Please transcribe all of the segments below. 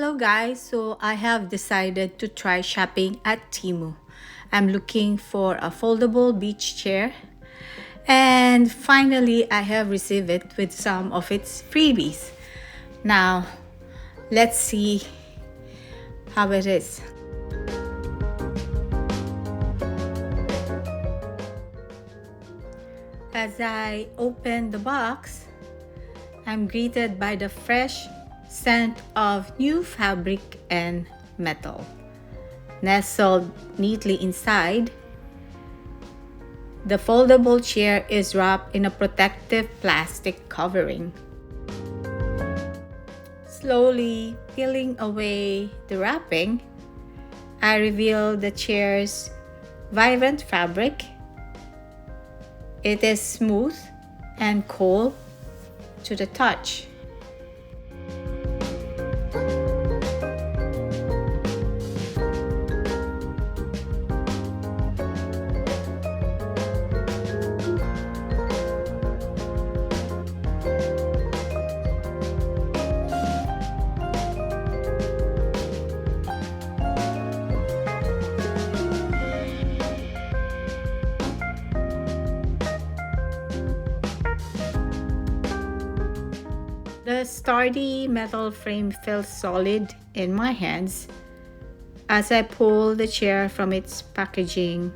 Hello guys, so I have decided to try shopping at Temu. I'm looking for a foldable beach chair and finally I have received it with some of its freebies. Now, let's see how it is. As I open the box, I'm greeted by the fresh scent of new fabric and metal. Nestled neatly inside, the foldable chair is wrapped in a protective plastic covering. Slowly peeling away the wrapping, I reveal the chair's vibrant fabric. It is smooth and cool to the touch. The sturdy metal frame feels solid in my hands as I pull the chair from its packaging.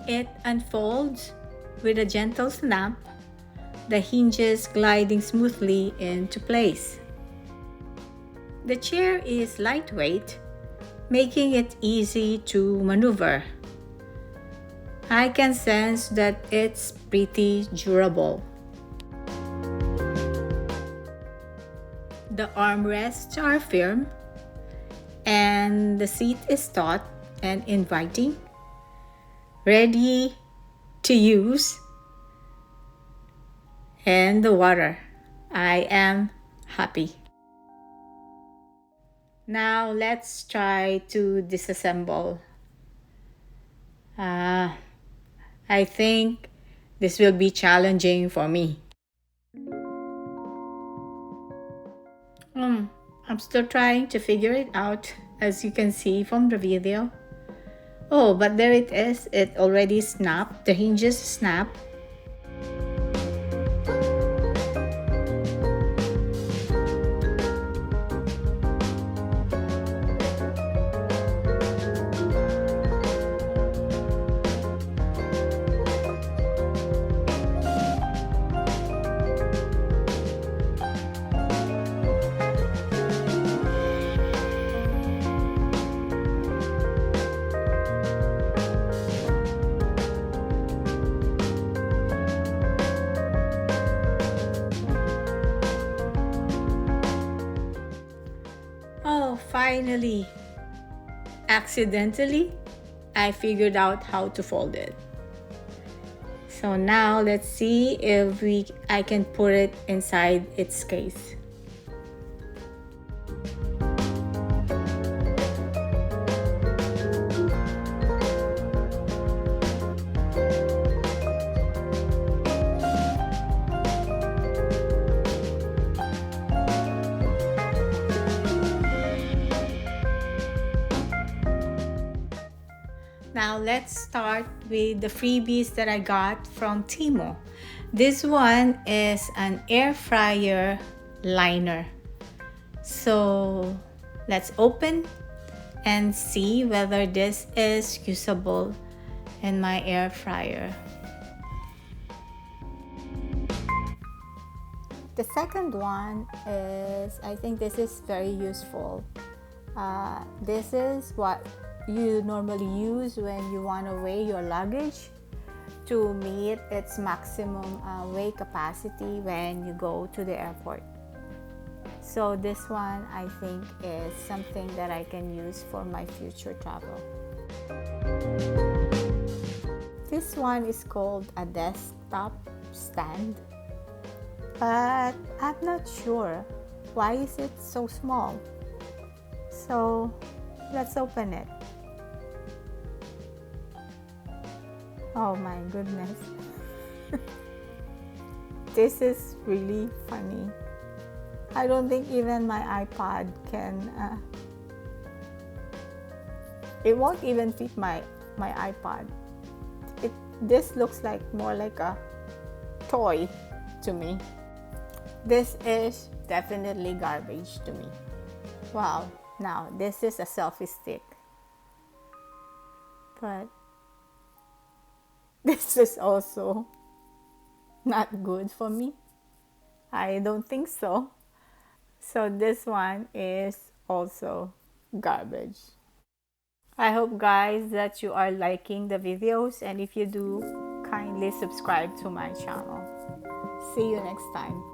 It unfolds with a gentle snap, the hinges gliding smoothly into place. The chair is lightweight, making it easy to maneuver. I can sense that it's pretty durable. The armrests are firm, and the seat is taut and inviting, ready to use. And the water. I am happy. Now let's try to disassemble. I think this will be challenging for me. I'm still trying to figure it out, as you can see from the video. Oh, but there it is. It already snapped. The hinges snap. Oh, finally! Accidentally, I figured out how to fold it. So now let's see if I can put it inside its case. Now let's start with the freebies that I got from Teemu. This one is an air fryer liner. So let's open and see whether this is usable in my air fryer. The second one is, I think this is very useful. This is what you normally use when you want to weigh your luggage to meet its maximum weight capacity when you go to the airport. So this one I think is something that I can use for my future travel. This one is called a desktop stand, but I'm not sure why is it so small. So let's open it. Oh my goodness. This is really funny. I don't think even my iPod can, it won't even fit my iPod. This looks like more like a toy to me. This is definitely garbage to me. Wow, now this is a selfie stick. But this is also not good for me. I don't think so. So this one is also garbage. I hope guys that you are liking the videos, and if you do, kindly subscribe to my channel. See you next time.